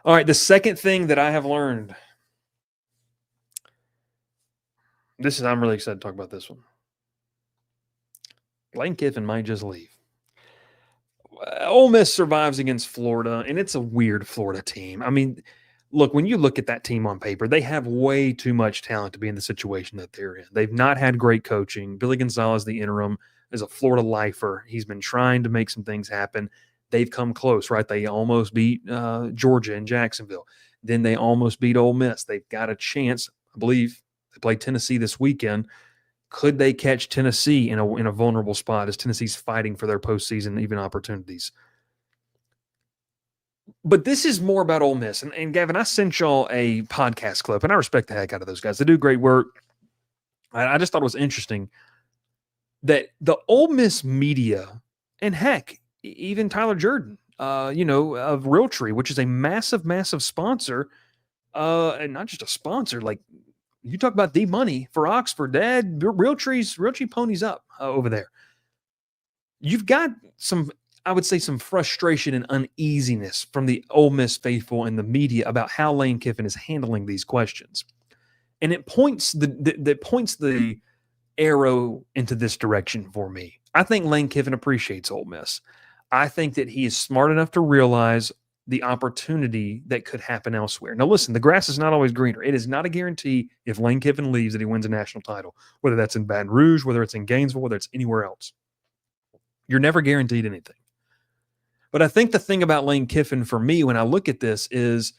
All right, the second thing that I have learned. I'm really excited to talk about this one. Lane Kiffin might just leave. Ole Miss survives against Florida, and it's a weird Florida team. I mean, look, when you look at that team on paper, they have way too much talent to be in the situation that they're in. They've not had great coaching. Billy Gonzalez, the interim, is a Florida lifer. He's been trying to make some things happen. They've come close, right? They almost beat Georgia and Jacksonville. Then they almost beat Ole Miss. They've got a chance. I believe they play Tennessee this weekend. Could they catch Tennessee in a vulnerable spot as Tennessee's fighting for their postseason even opportunities? But this is more about Ole Miss. And Gavin, I sent y'all a podcast clip, and I respect the heck out of those guys. They do great work. I just thought it was interesting that the Ole Miss media, and heck, even Tyler Jordan, of Realtree, which is a massive, massive sponsor, and not just a sponsor, like you talk about the money for Oxford, Dad, Realtree ponies up over there. You've got some frustration and uneasiness from the Ole Miss faithful and the media about how Lane Kiffin is handling these questions. And it points the arrow into this direction for me. I think Lane Kiffin appreciates Ole Miss. I think that he is smart enough to realize the opportunity that could happen elsewhere. Now, listen, the grass is not always greener. It is not a guarantee if Lane Kiffin leaves that he wins a national title, whether that's in Baton Rouge, whether it's in Gainesville, whether it's anywhere else. You're never guaranteed anything. But I think the thing about Lane Kiffin for me when I look at this is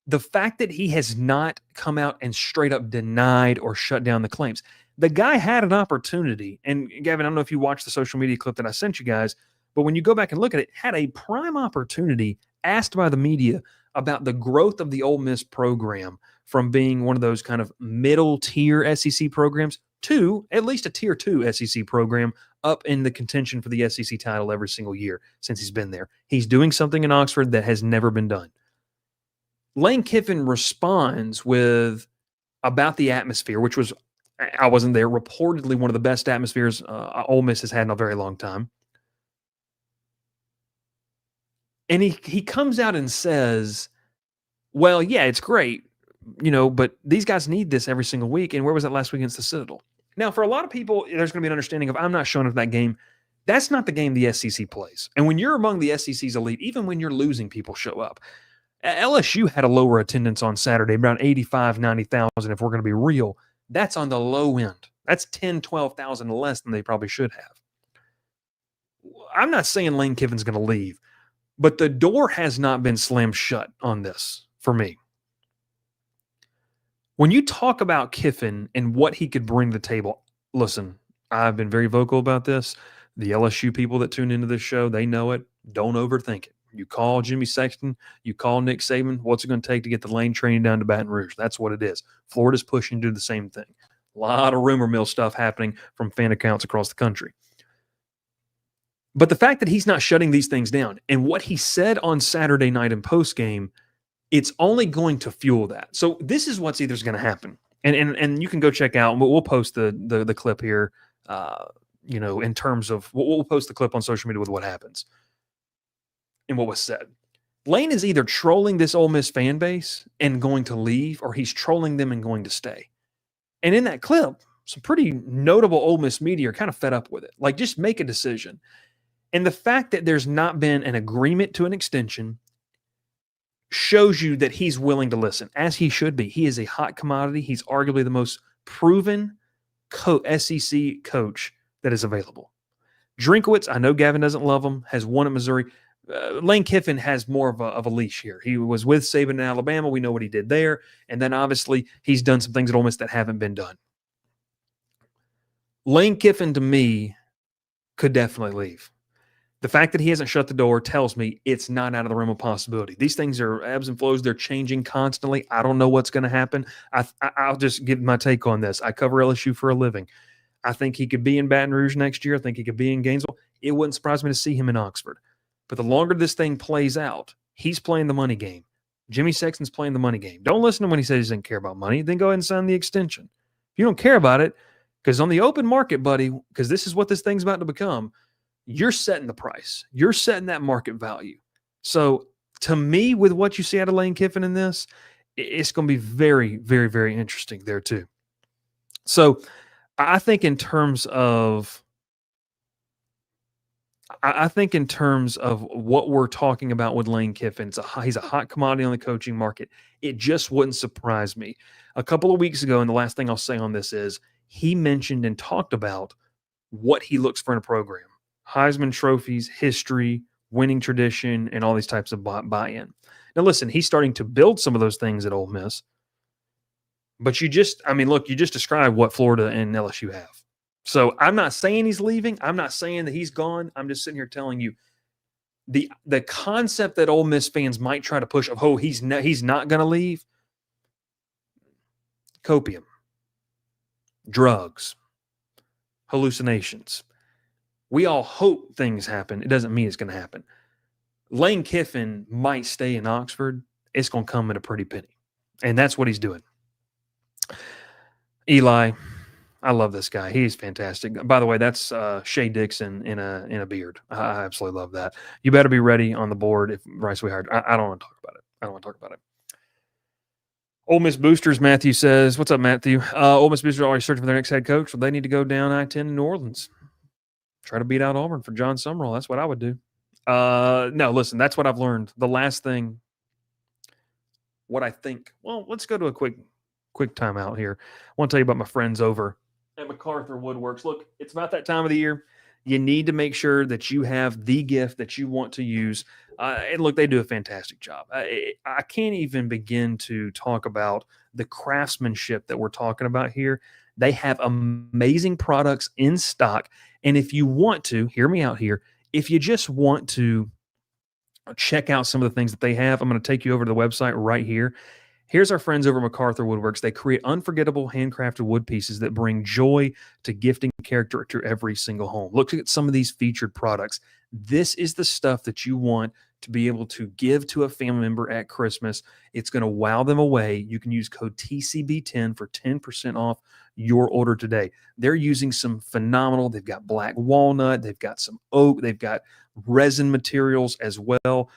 the fact that he has not come out and straight up denied or shut down the claims. The guy had an opportunity, and Gavin, I don't know if you watched the social media clip that I sent you guys, but when you go back and look at it, had a prime opportunity asked by the media about the growth of the Ole Miss program from being one of those kind of middle tier SEC programs to at least a tier 2 SEC program up in the contention for the SEC title every single year since he's been there. He's doing something in Oxford that has never been done. Lane Kiffin responds with about the atmosphere, which was, I wasn't there, reportedly one of the best atmospheres Ole Miss has had in a very long time. And he comes out and says, well, yeah, it's great, but these guys need this every single week. And where was that last week against the Citadel? Now, for a lot of people, there's going to be an understanding of I'm not showing up at that game. That's not the game the SEC plays. And when you're among the SEC's elite, even when you're losing, people show up. LSU had a lower attendance on Saturday, around 85, 90,000. If we're going to be real, that's on the low end. That's 10, 12,000 less than they probably should have. I'm not saying Lane Kiffin's going to leave, but the door has not been slammed shut on this for me. When you talk about Kiffin and what he could bring to the table, listen, I've been very vocal about this. The LSU people that tune into this show, they know it. Don't overthink it. You call Jimmy Sexton, you call Nick Saban, what's it going to take to get the Lane training down to Baton Rouge? That's what it is. Florida's pushing to do the same thing. A lot of rumor mill stuff happening from fan accounts across the country. But the fact that he's not shutting these things down and what he said on Saturday night in postgame, it's only going to fuel that. So this is what's either going to happen. And you can go check out, we'll post the clip here, in terms of, we'll post the clip on social media with what happens and what was said. Lane is either trolling this Ole Miss fan base and going to leave, or he's trolling them and going to stay. And in that clip, some pretty notable Ole Miss media are kind of fed up with it. Like, just make a decision. And the fact that there's not been an agreement to an extension shows you that he's willing to listen, as he should be. He is a hot commodity. He's arguably the most proven SEC coach that is available. Drinkwitz, I know Gavin doesn't love him, has won at Missouri. Lane Kiffin has more of a leash here. He was with Saban in Alabama. We know what he did there. And then obviously he's done some things at Ole Miss that haven't been done. Lane Kiffin, to me, could definitely leave. The fact that he hasn't shut the door tells me it's not out of the realm of possibility. These things are ebbs and flows. They're changing constantly. I don't know what's going to happen. I'll just give my take on this. I cover LSU for a living. I think he could be in Baton Rouge next year. I think he could be in Gainesville. It wouldn't surprise me to see him in Oxford. But the longer this thing plays out, he's playing the money game. Jimmy Sexton's playing the money game. Don't listen to him when he says he doesn't care about money. Then go ahead and sign the extension. If you don't care about it, because on the open market, buddy, because this is what this thing's about to become, you're setting the price. You're setting that market value. So to me, with what you see out of Lane Kiffin in this, it's going to be very, very, very interesting there too. So I think in terms of what we're talking about with Lane Kiffin, he's a hot commodity on the coaching market. It just wouldn't surprise me. A couple of weeks ago, and the last thing I'll say on this is, he mentioned and talked about what he looks for in a program. Heisman trophies, history, winning tradition, and all these types of buy-in. Now, listen, he's starting to build some of those things at Ole Miss. But you just described what Florida and LSU have. So I'm not saying he's leaving. I'm not saying that he's gone. I'm just sitting here telling you the concept that Ole Miss fans might try to push of, he's not going to leave. Copium, drugs, hallucinations. We all hope things happen. It doesn't mean it's going to happen. Lane Kiffin might stay in Oxford. It's going to come at a pretty penny. And that's what he's doing. Eli, I love this guy. He's fantastic. By the way, that's Shea Dixon in a beard. I absolutely love that. You better be ready on the board if Bryce we hired. I don't want to talk about it. Ole Miss Boosters, Matthew says. What's up, Matthew? Ole Miss Boosters are already searching for their next head coach. Well, they need to go down I-10 in New Orleans. Try to beat out Auburn for John Summerall. That's what I would do. No, listen, that's what I've learned. The last thing, what I think. Well, let's go to a quick timeout here. I want to tell you about my friends over at MacArthur Woodworks. Look, it's about that time of the year. You need to make sure that you have the gift that you want to use. And look, they do a fantastic job. I can't even begin to talk about the craftsmanship that we're talking about here. They have amazing products in stock. And if you want to, hear me out here, if you just want to check out some of the things that they have, I'm going to take you over to the website right here. Here's our friends over at MacArthur Woodworks. They create unforgettable handcrafted wood pieces that bring joy to gifting character to every single home. Look at some of these featured products. This is the stuff that you want to be able to give to a family member at Christmas. It's going to wow them away. You can use code TCB10 for 10% off your order today. They're using some phenomenal, they've got black walnut, they've got some oak, they've got resin materials as well.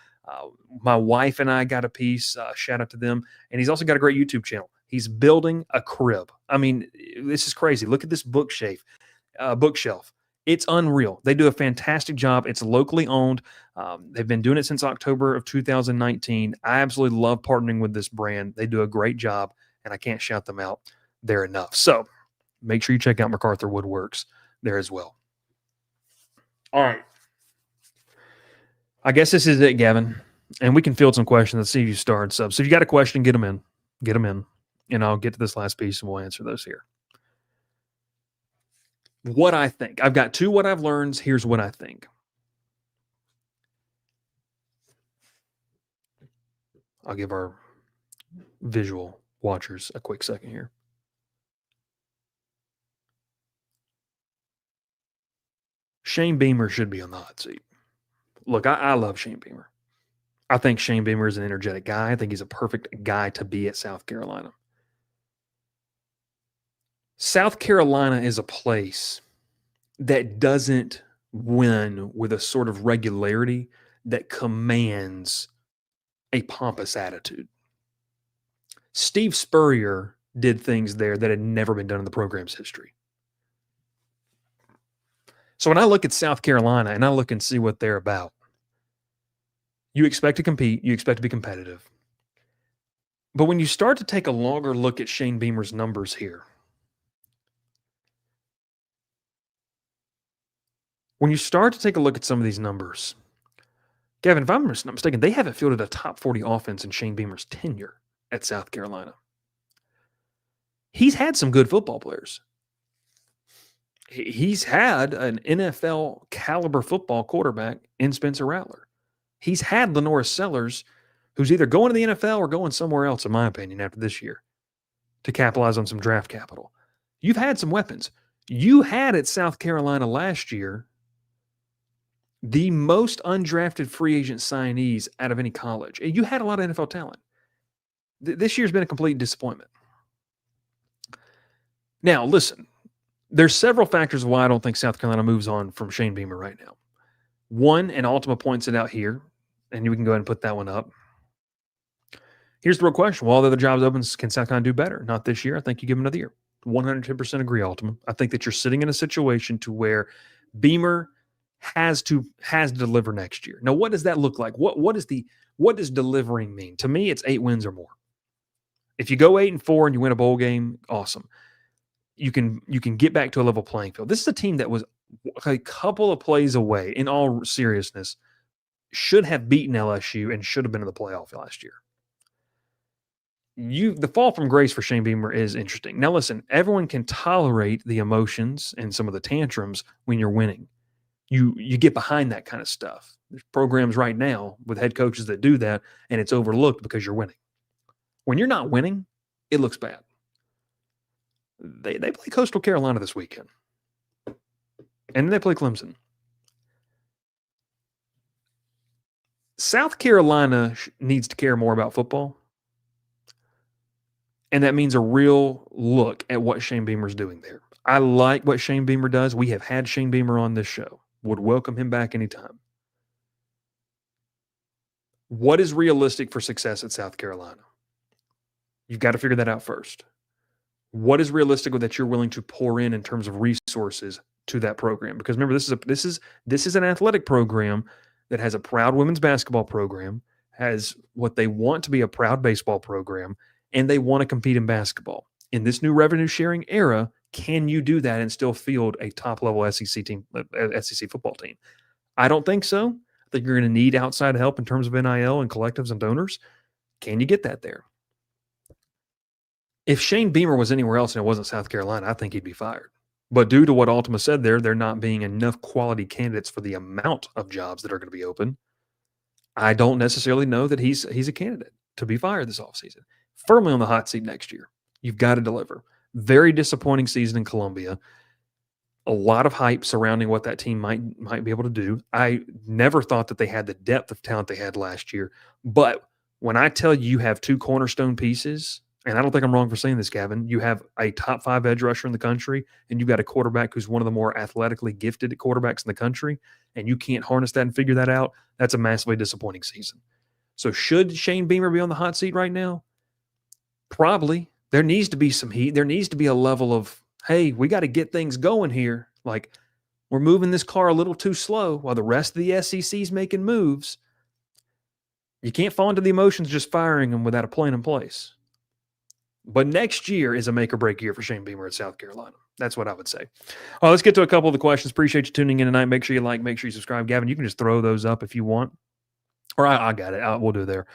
My wife and I got a piece, shout out to them. And he's also got a great YouTube channel. He's building a crib. I mean, this is crazy. Look at this bookshelf. It's unreal. They do a fantastic job. It's locally owned. They've been doing it since October of 2019. I absolutely love partnering with this brand. They do a great job, and I can't shout them out there enough. So make sure you check out MacArthur Woodworks there as well. All right. I guess this is it, Gavin. And we can field some questions. Let's see if you start. So if you got a question, get them in. And I'll get to this last piece and we'll answer those here. What I think. I've got 2 what I've learned. Here's what I think. I'll give our visual watchers a quick second here. Shane Beamer should be on the hot seat. Look, I love Shane Beamer. I think Shane Beamer is an energetic guy. I think he's a perfect guy to be at South Carolina. South Carolina is a place that doesn't win with a sort of regularity that commands a pompous attitude. Steve Spurrier did things there that had never been done in the program's history. So when I look at South Carolina and I look and see what they're about, you expect to compete, you expect to be competitive. But when you start to take a longer look at Shane Beamer's numbers here, when you start to take a look at some of these numbers, Gavin, if I'm not mistaken, they haven't fielded a top 40 offense in Shane Beamer's tenure at South Carolina. He's had some good football players. He's had an NFL caliber football quarterback in Spencer Rattler. He's had Lenora Sellers, who's either going to the NFL or going somewhere else, in my opinion, after this year to capitalize on some draft capital. You've had some weapons. You had at South Carolina last year the most undrafted free agent signees out of any college. And you had a lot of NFL talent. This year's been a complete disappointment. Now, listen, there's several factors why I don't think South Carolina moves on from Shane Beamer right now. One, and Ultima points it out here, and we can go ahead and put that one up. Here's the real question. While the other jobs open, can South Carolina do better? Not this year. I think you give them another year. 110% agree, Ultima. I think that you're sitting in a situation to where Beamer has to deliver next year. Now, what does that look like? What does delivering mean? To me, it's 8 wins or more. If you go 8-4 and you win a bowl game, awesome. You can get back to a level playing field. This is a team that was a couple of plays away, in all seriousness, should have beaten LSU and should have been in the playoff last year. The fall from grace for Shane Beamer is interesting. Now, listen, everyone can tolerate the emotions and some of the tantrums when you're winning. You get behind that kind of stuff. There's programs right now with head coaches that do that, and it's overlooked because you're winning. When you're not winning, it looks bad. They play Coastal Carolina this weekend. And then they play Clemson. South Carolina needs to care more about football. And that means a real look at what Shane Beamer's doing there. I like what Shane Beamer does. We have had Shane Beamer on this show. Would welcome him back anytime. What is realistic for success at South Carolina? You've got to figure that out first. What is realistic that you're willing to pour in terms of resources to that program? Because remember, this is an athletic program that has a proud women's basketball program, has what they want to be a proud baseball program, and they want to compete in basketball. In this new revenue sharing era, can you do that and still field a top level SEC football team? I don't think so. I think you're going to need outside help in terms of NIL and collectives and donors. Can you get that there? If Shane Beamer was anywhere else and it wasn't South Carolina, I think he'd be fired. But due to what Ultima said there not being enough quality candidates for the amount of jobs that are going to be open, I don't necessarily know that he's a candidate to be fired this offseason. Firmly on the hot seat next year. You've got to deliver. Very disappointing season in Columbia. A lot of hype surrounding what that team might be able to do. I never thought that they had the depth of talent they had last year. But when I tell you have 2 cornerstone pieces, and I don't think I'm wrong for saying this, Gavin, you have a top 5 edge rusher in the country, and you've got a quarterback who's one of the more athletically gifted quarterbacks in the country, and you can't harness that and figure that out, that's a massively disappointing season. So should Shane Beamer be on the hot seat right now? Probably, There needs to be some heat. There needs to be a level of, hey, we got to get things going here. Like, we're moving this car a little too slow while the rest of the SEC's making moves. You can't fall into the emotions just firing them without a plan in place. But next year is a make or break year for Shane Beamer at South Carolina. That's what I would say. All right, let's get to a couple of the questions. Appreciate you tuning in tonight. Make sure you like, make sure you subscribe. Gavin, you can just throw those up if you want. Or I got it. We'll do it there.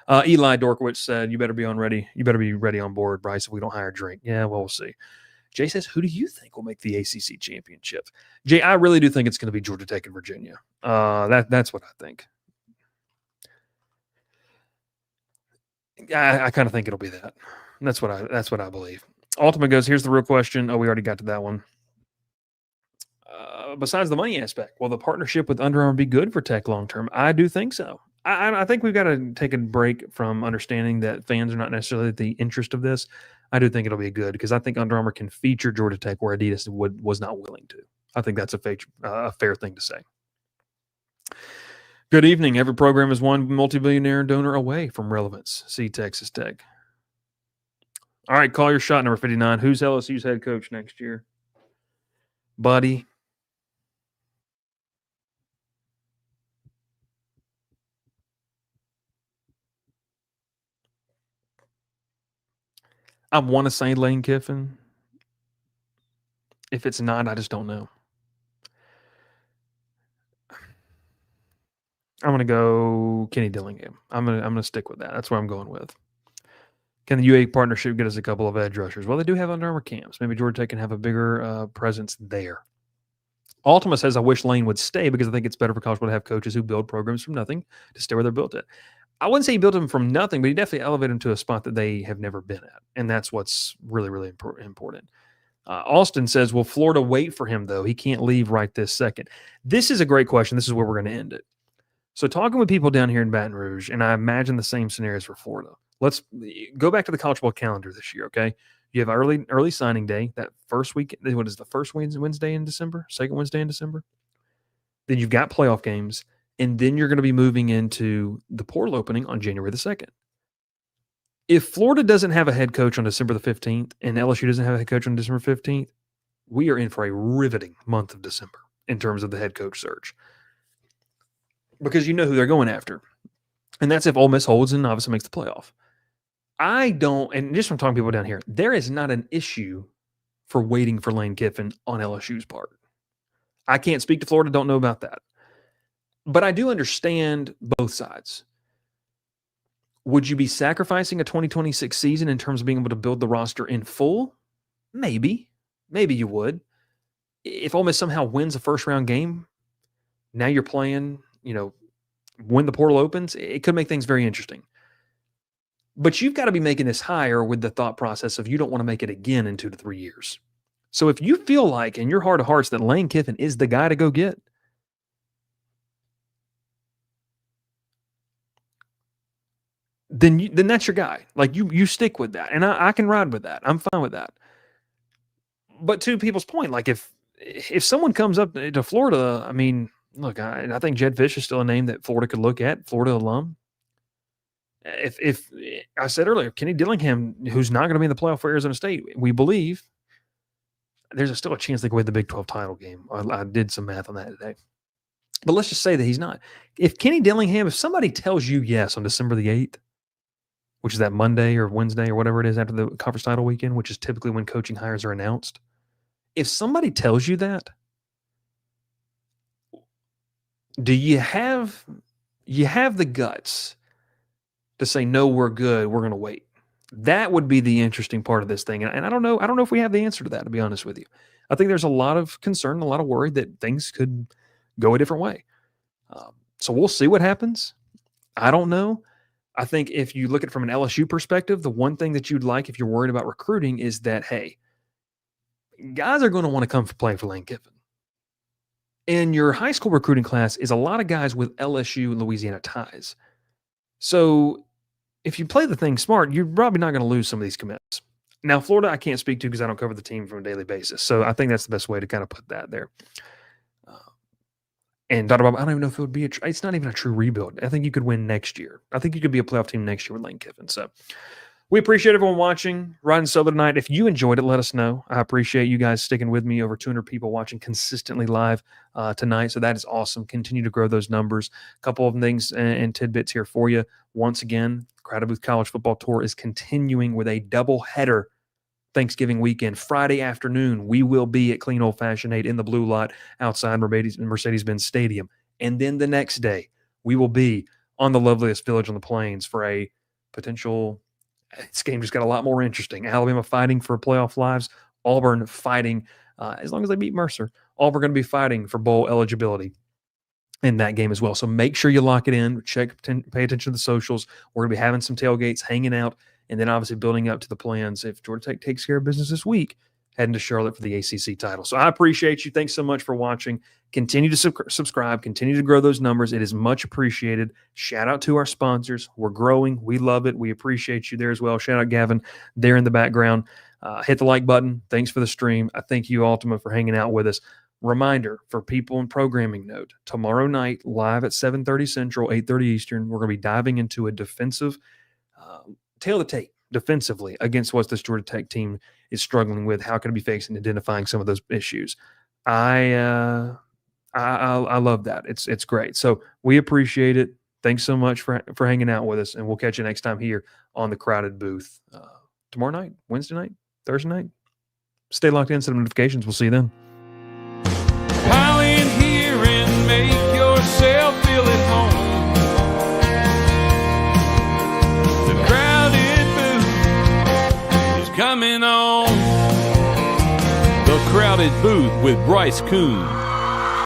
Eli Dorkowitz said, you better be ready. You better be ready on board, Bryce, if we don't hire a drink. Yeah, well, we'll see. Jay says, who do you think will make the ACC championship? Jay, I really do think it's going to be Georgia Tech and Virginia. That's what I think. I kind of think it'll be that. That's what I believe. Ultimate goes, here's the real question. Oh, we already got to that one. Besides the money aspect, will the partnership with Under Armour be good for Tech long term? I do think so. I think we've got to take a break from understanding that fans are not necessarily the interest of this. I do think it'll be good because I think Under Armour can feature Georgia Tech where Adidas was not willing to. I think that's a fair thing to say. Good evening. Every program is one multi-billionaire donor away from relevance. See Texas Tech. All right, call your shot, number 59. Who's LSU's head coach next year? Buddy. I want to say Lane Kiffin. If it's not, I just don't know. I'm going to go Kenny Dillingham. I'm going to stick with that. That's what I'm going with. Can the UA partnership get us a couple of edge rushers? Well, they do have Under Armour camps. Maybe Georgia Tech can have a bigger presence there. Ultima says, I wish Lane would stay because I think it's better for college football to have coaches who build programs from nothing to stay where they're built at. I wouldn't say he built them from nothing, but he definitely elevated them to a spot that they have never been at. And that's what's really, really important. Austin says, will Florida wait for him, though? He can't leave right this second. This is a great question. This is where we're going to end it. So talking with people down here in Baton Rouge, and I imagine the same scenarios for Florida. Let's go back to the college football calendar this year, okay? You have early signing day, that first week. What is the first Wednesday in December? Second Wednesday in December? Then you've got playoff games, and then you're going to be moving into the portal opening on January the 2nd. If Florida doesn't have a head coach on December the 15th and LSU doesn't have a head coach on December 15th, we are in for a riveting month of December in terms of the head coach search. Because you know who they're going after. And that's if Ole Miss holds and obviously makes the playoff. I don't, and just from talking to people down here, there is not an issue for waiting for Lane Kiffin on LSU's part. I can't speak to Florida, don't know about that. But I do understand both sides. Would you be sacrificing a 2026 season in terms of being able to build the roster in full? Maybe. Maybe you would. If Ole Miss somehow wins a first-round game, now you're playing, when the portal opens, it could make things very interesting. But you've got to be making this higher with the thought process of you don't want to make it again in 2 to 3 years. So if you feel like in your heart of hearts that Lane Kiffin is the guy to go get, then that's your guy. Like you stick with that. And I can ride with that. I'm fine with that. But to people's point, like if someone comes up to Florida, I mean, look, I think Jed Fish is still a name that Florida could look at, Florida alum. If I said earlier, Kenny Dillingham, who's not going to be in the playoff for Arizona State, we believe there's still a chance they could win the Big 12 title game. I did some math on that today. But let's just say that he's not. If Kenny Dillingham, if somebody tells you yes on December the 8th, which is that Monday or Wednesday or whatever it is after the conference title weekend, which is typically when coaching hires are announced, if somebody tells you that, do you have the guts to say, no, we're good, we're going to wait? That would be the interesting part of this thing. And I don't know if we have the answer to that, to be honest with you. I think there's a lot of concern, a lot of worry that things could go a different way. So we'll see what happens. I don't know. I think if you look at it from an LSU perspective, the one thing that you'd like if you're worried about recruiting is that, hey, guys are going to want to come play for Lane Kiffin. And your high school recruiting class is a lot of guys with LSU and Louisiana ties. So if you play the thing smart, you're probably not going to lose some of these commits. Now, Florida, I can't speak to because I don't cover the team from a daily basis. So I think that's the best way to kind of put that there. And I don't even know if it would be it's not even a true rebuild. I think you could win next year. I think you could be a playoff team next year with Lane Kiffin. So We appreciate everyone watching, riding solo tonight. If you enjoyed it, let us know. I appreciate you guys sticking with me. Over 200 people watching consistently live tonight. So that is awesome. Continue to grow those numbers. A couple of things and tidbits here for you. Once again, Crowded Booth College Football Tour is continuing with a doubleheader Thanksgiving weekend. Friday afternoon, we will be at Clean Old Fashioned 8 in the Blue Lot outside Mercedes-Benz Stadium. And then the next day, we will be on the loveliest village on the plains for a potential – this game just got a lot more interesting. Alabama fighting for playoff lives. Auburn fighting, as long as they beat Mercer, Auburn going to be fighting for bowl eligibility in that game as well. So make sure you lock it in. Pay attention to the socials. We're going to be having some tailgates, hanging out, and then obviously building up to the plans. If Georgia Tech takes care of business this week, heading to Charlotte for the ACC title. So I appreciate you. Thanks so much for watching. Continue to subscribe. Continue to grow those numbers. It is much appreciated. Shout out to our sponsors. We're growing. We love it. We appreciate you there as well. Shout out Gavin there in the background. Hit the like button. Thanks for the stream. I thank you, Ultima, for hanging out with us. Reminder for people in programming note, tomorrow night, live at 7:30 Central, 8:30 Eastern, we're going to be diving into a defensive tail of the tape defensively against what this Georgia Tech team is struggling with. How can it be facing, identifying some of those issues? I love that. It's great. So we appreciate it. Thanks so much for hanging out with us, and we'll catch you next time here on the Crowded Booth tomorrow night, Wednesday night, Thursday night. Stay locked in, set up notifications. We'll see you then. Pile in here and make yourself feel at home. The Crowded Booth is coming on. The Crowded Booth with Bryce Koon.